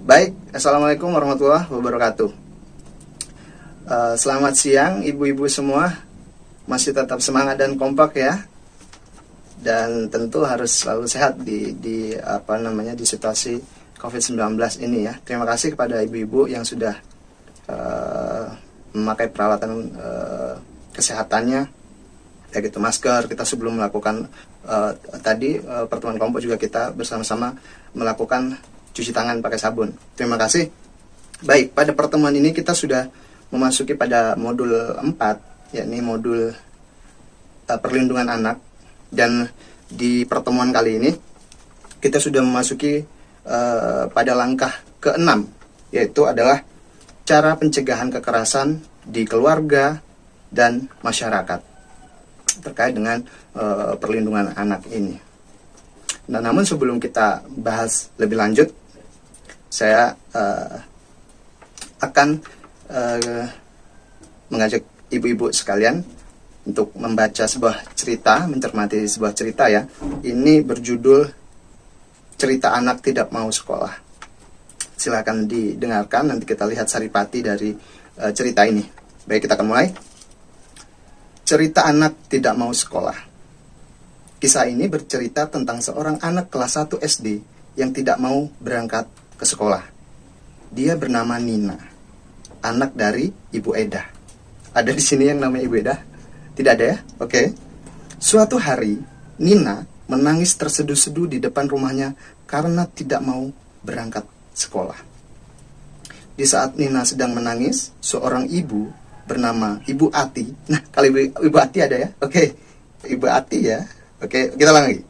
Baik, Assalamualaikum warahmatullahi wabarakatuh. Selamat siang ibu-ibu semua. Masih tetap semangat dan kompak ya. Dan tentu harus selalu sehat di di situasi COVID-19 ini ya. Terima kasih kepada ibu-ibu yang sudah memakai peralatan kesehatannya, baik itu masker. Kita sebelum melakukan pertemuan kelompok juga kita bersama-sama melakukan cuci tangan pakai sabun. Terima kasih. Baik, pada pertemuan ini kita sudah memasuki pada modul 4, yakni modul perlindungan anak. Dan di pertemuan kali ini kita sudah memasuki pada langkah ke-6, yaitu adalah cara pencegahan kekerasan di keluarga dan masyarakat terkait dengan perlindungan anak ini. Nah, namun sebelum kita bahas lebih lanjut, saya akan mengajak ibu-ibu sekalian untuk membaca sebuah cerita, mencermati sebuah cerita ya. Ini berjudul Cerita Anak Tidak Mau Sekolah. Silakan didengarkan, nanti kita lihat saripati dari cerita ini. Baik, kita akan mulai. Cerita Anak Tidak Mau Sekolah. Kisah ini bercerita tentang seorang anak kelas 1 SD yang tidak mau berangkat ke sekolah. Dia bernama Nina, anak dari Ibu Eda. Ada di sini yang namanya Ibu Eda? Tidak ada ya? Oke. Suatu hari, Nina menangis terseduh-seduh di depan rumahnya karena tidak mau berangkat sekolah. Di saat Nina sedang menangis, seorang ibu bernama Ibu Ati. Nah, kalau Ibu Ati ada ya? Oke. Ibu Ati ya. Oke, kita lagi.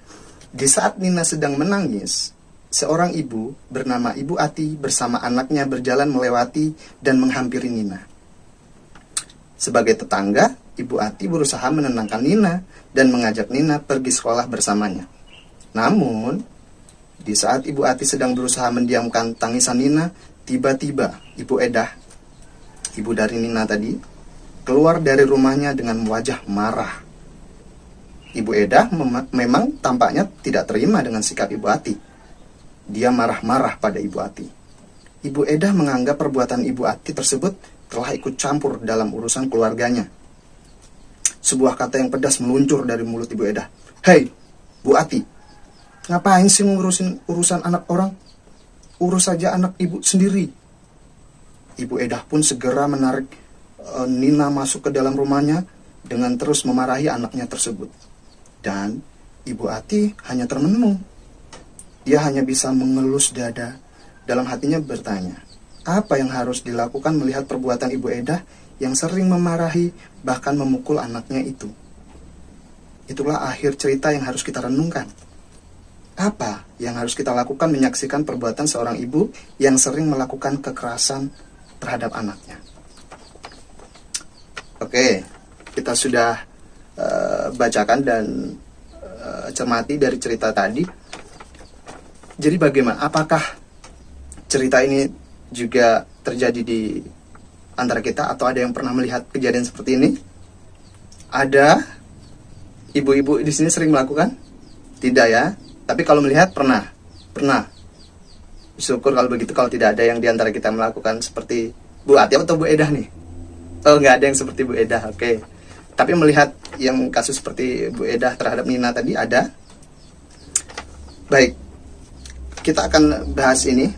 Di saat Nina sedang menangis, seorang ibu bernama Ibu Ati bersama anaknya berjalan melewati dan menghampiri Nina. Sebagai tetangga, Ibu Ati berusaha menenangkan Nina dan mengajak Nina pergi sekolah bersamanya. Namun, di saat Ibu Ati sedang berusaha mendiamkan tangisan Nina, tiba-tiba Ibu Edah, ibu dari Nina tadi, keluar dari rumahnya dengan wajah marah. Ibu Edah memang tampaknya tidak terima dengan sikap Ibu Ati. Dia marah-marah pada Ibu Ati. Ibu Edah menganggap perbuatan Ibu Ati tersebut telah ikut campur dalam urusan keluarganya. Sebuah kata yang pedas meluncur dari mulut Ibu Edah. "Hei, Bu Ati, ngapain sih ngurusin urusan anak orang? Urus saja anak ibu sendiri." Ibu Edah pun segera menarik Nina masuk ke dalam rumahnya dengan terus memarahi anaknya tersebut. Dan Ibu Ati hanya termenung. Dia hanya bisa mengelus dada. Dalam hatinya bertanya, apa yang harus dilakukan melihat perbuatan Ibu Edah yang sering memarahi bahkan memukul anaknya itu? Itulah akhir cerita yang harus kita renungkan. Apa yang harus kita lakukan menyaksikan perbuatan seorang ibu yang sering melakukan kekerasan terhadap anaknya? Oke, kita sudah bacakan dan cermati dari cerita tadi. Jadi bagaimana? Apakah cerita ini juga terjadi di antara kita atau ada yang pernah melihat kejadian seperti ini? Ada ibu-ibu di sini sering melakukan? Tidak ya? Tapi kalau melihat pernah. Syukur kalau begitu. Kalau tidak ada yang di antara kita melakukan seperti Bu Ati atau Bu Edah nih. Oh, nggak ada yang seperti Bu Edah. Oke. Tapi melihat yang kasus seperti Bu Edah terhadap Nina tadi ada. Baik. Kita akan bahas ini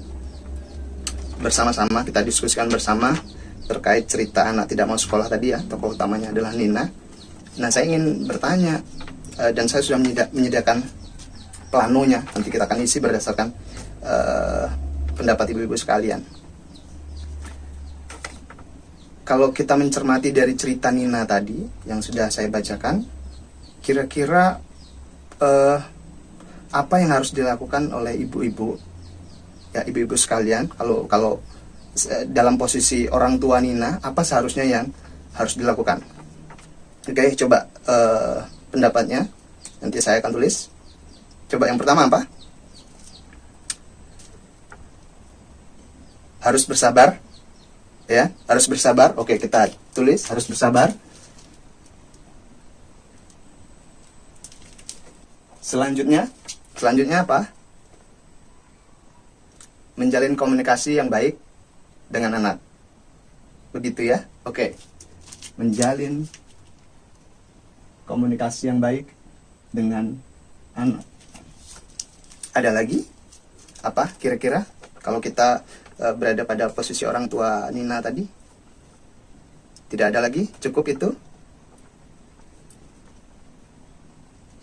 bersama-sama, kita diskusikan bersama terkait cerita anak tidak mau sekolah tadi ya. Tokoh utamanya adalah Nina. Nah, saya ingin bertanya dan saya sudah menyediakan planonya. Nanti kita akan isi berdasarkan pendapat ibu-ibu sekalian. Kalau kita mencermati dari cerita Nina tadi yang sudah saya bacakan, kira-kira apa yang harus dilakukan oleh ibu-ibu ya, ibu-ibu sekalian, kalau dalam posisi orang tua Nina, apa seharusnya yang harus dilakukan? Oke, coba pendapatnya nanti saya akan tulis. Coba yang pertama apa? Harus bersabar. Ya, harus bersabar. Oke, kita tulis harus bersabar. Selanjutnya apa? menjalin komunikasi yang baik dengan anak. Begitu ya? Oke. Menjalin komunikasi yang baik dengan anak. Ada lagi? Apa kira-kira kalau kita berada pada posisi orang tua Nina tadi? Tidak ada lagi? Cukup itu?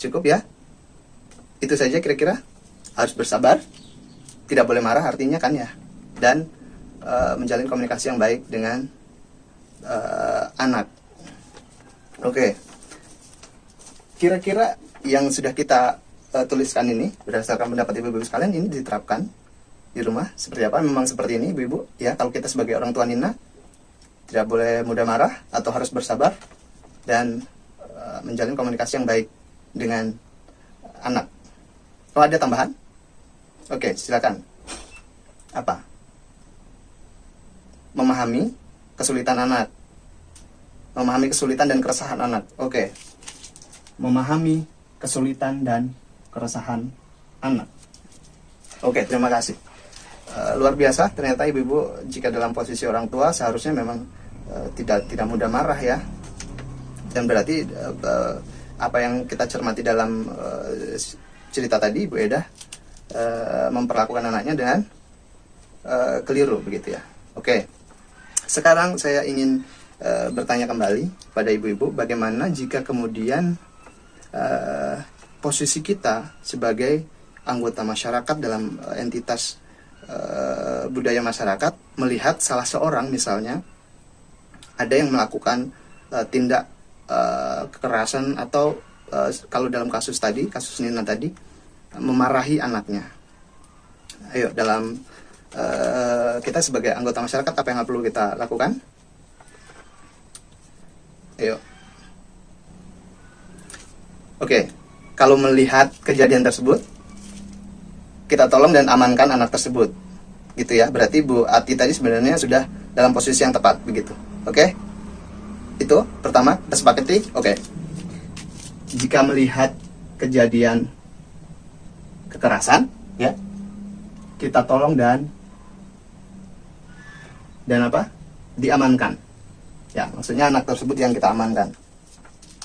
Cukup ya? Itu saja kira-kira? Harus bersabar, tidak boleh marah artinya kan ya, dan menjalin komunikasi yang baik dengan anak. Oke. Kira-kira yang sudah kita tuliskan ini berdasarkan pendapat ibu-ibu sekalian, ini diterapkan di rumah seperti apa? Memang seperti ini ibu-ibu ya. Kalau kita sebagai orang tua Nina tidak boleh mudah marah atau harus bersabar dan menjalin komunikasi yang baik dengan anak. Oh, ada tambahan? Oke, silakan. Apa? Memahami kesulitan anak. Memahami kesulitan dan keresahan anak. Oke. Memahami kesulitan dan keresahan anak. Oke, terima kasih. Luar biasa, ternyata ibu-ibu jika dalam posisi orang tua seharusnya memang tidak mudah marah ya. Dan berarti apa yang kita cermati dalam cerita tadi Ibu Eda, memperlakukan anaknya dengan keliru begitu ya. Oke. Sekarang saya ingin bertanya kembali pada ibu-ibu, bagaimana jika kemudian posisi kita sebagai anggota masyarakat dalam entitas budaya masyarakat melihat salah seorang misalnya ada yang melakukan tindak kekerasan atau kalau dalam kasus tadi, kasus Nina tadi, memarahi anaknya. Ayo, dalam kita sebagai anggota masyarakat apa yang perlu kita lakukan? Ayo. Oke, kalau melihat kejadian tersebut, kita tolong dan amankan anak tersebut. Gitu ya, berarti Bu Ati tadi sebenarnya sudah dalam posisi yang tepat, begitu. Oke? Itu pertama, kita sepakati. Oke. Jika melihat kejadian kekerasan, ya, kita tolong dan apa? Diamankan. Ya, maksudnya anak tersebut yang kita amankan.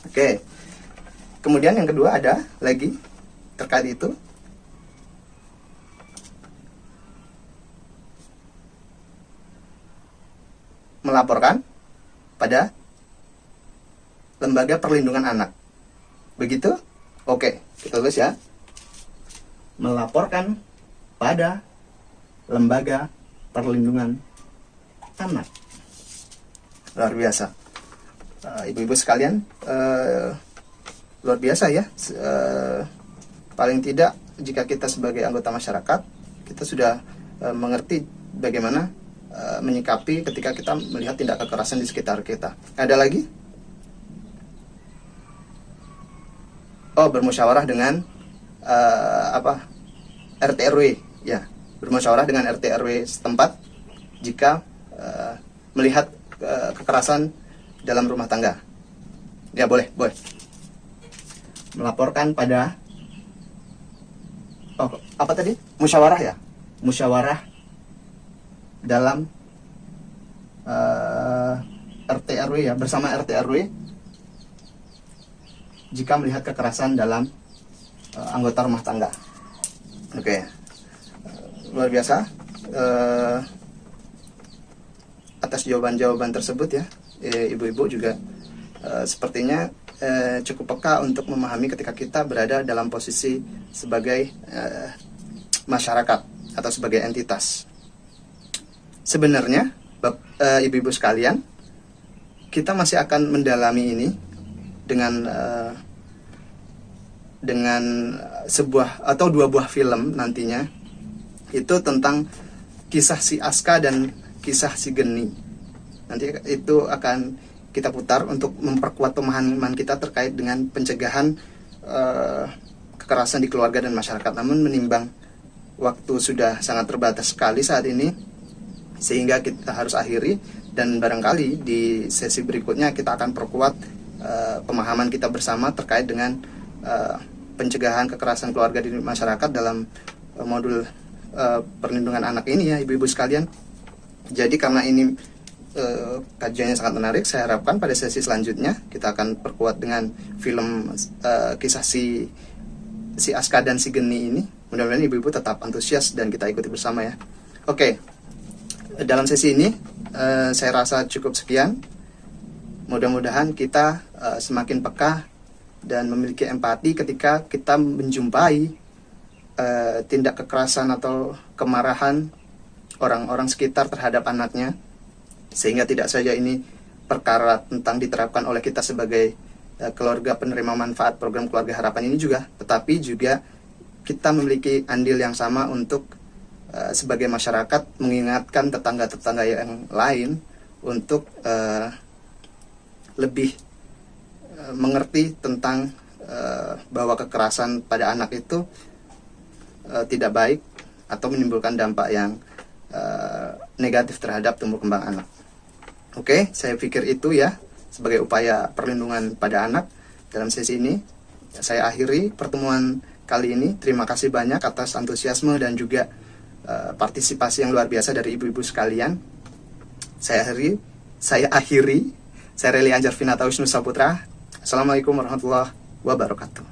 Oke. Kemudian yang kedua ada lagi terkait itu. Melaporkan pada lembaga perlindungan anak. Begitu? Oke, kita tulis ya. Melaporkan pada lembaga perlindungan anak. Luar biasa. Ibu-ibu sekalian, luar biasa ya. Paling tidak jika kita sebagai anggota masyarakat, kita sudah mengerti bagaimana menyikapi ketika kita melihat tindak kekerasan di sekitar kita. Ada lagi? Oh, bermusyawarah dengan RT RW ya, bermusyawarah dengan RT RW setempat jika melihat kekerasan dalam rumah tangga. Ya, boleh. Melaporkan pada apa tadi? Musyawarah ya? Musyawarah dalam RT RW ya, bersama RT RW jika melihat kekerasan dalam anggota rumah tangga. Oke. Luar biasa atas jawaban-jawaban tersebut ya. Ibu-ibu juga sepertinya cukup peka untuk memahami ketika kita berada dalam posisi sebagai masyarakat atau sebagai entitas. Sebenarnya ibu-ibu sekalian, kita masih akan mendalami ini dengan sebuah atau dua buah film nantinya, itu tentang kisah si Aska dan kisah si Geni. Nanti itu akan kita putar untuk memperkuat pemahaman kita terkait dengan pencegahan kekerasan di keluarga dan masyarakat. Namun menimbang waktu sudah sangat terbatas sekali saat ini, sehingga kita harus akhiri, dan barangkali di sesi berikutnya kita akan perkuat pemahaman kita bersama terkait dengan pencegahan kekerasan keluarga di masyarakat dalam modul perlindungan anak ini ya ibu-ibu sekalian. Jadi karena ini kajiannya sangat menarik, saya harapkan pada sesi selanjutnya kita akan perkuat dengan film kisah si Aska dan si Geni ini. Mudah-mudahan ibu-ibu tetap antusias dan kita ikuti bersama ya. Oke, dalam sesi ini saya rasa cukup sekian. Mudah-mudahan kita semakin peka dan memiliki empati ketika kita menjumpai tindak kekerasan atau kemarahan orang-orang sekitar terhadap anaknya, sehingga tidak saja ini perkara tentang diterapkan oleh kita sebagai keluarga penerima manfaat program Keluarga Harapan ini juga, tetapi juga kita memiliki andil yang sama untuk sebagai masyarakat mengingatkan tetangga-tetangga yang lain untuk lebih mengerti tentang bahwa kekerasan pada anak itu tidak baik atau menimbulkan dampak yang negatif terhadap tumbuh kembang anak. Oke, saya pikir itu ya sebagai upaya perlindungan pada anak dalam sesi ini. Saya akhiri pertemuan kali ini. Terima kasih banyak atas antusiasme dan juga partisipasi yang luar biasa dari ibu-ibu sekalian. Saya akhiri. Saya Reli Anjar Finata Wisnu Saputra. Assalamualaikum warahmatullahi wabarakatuh.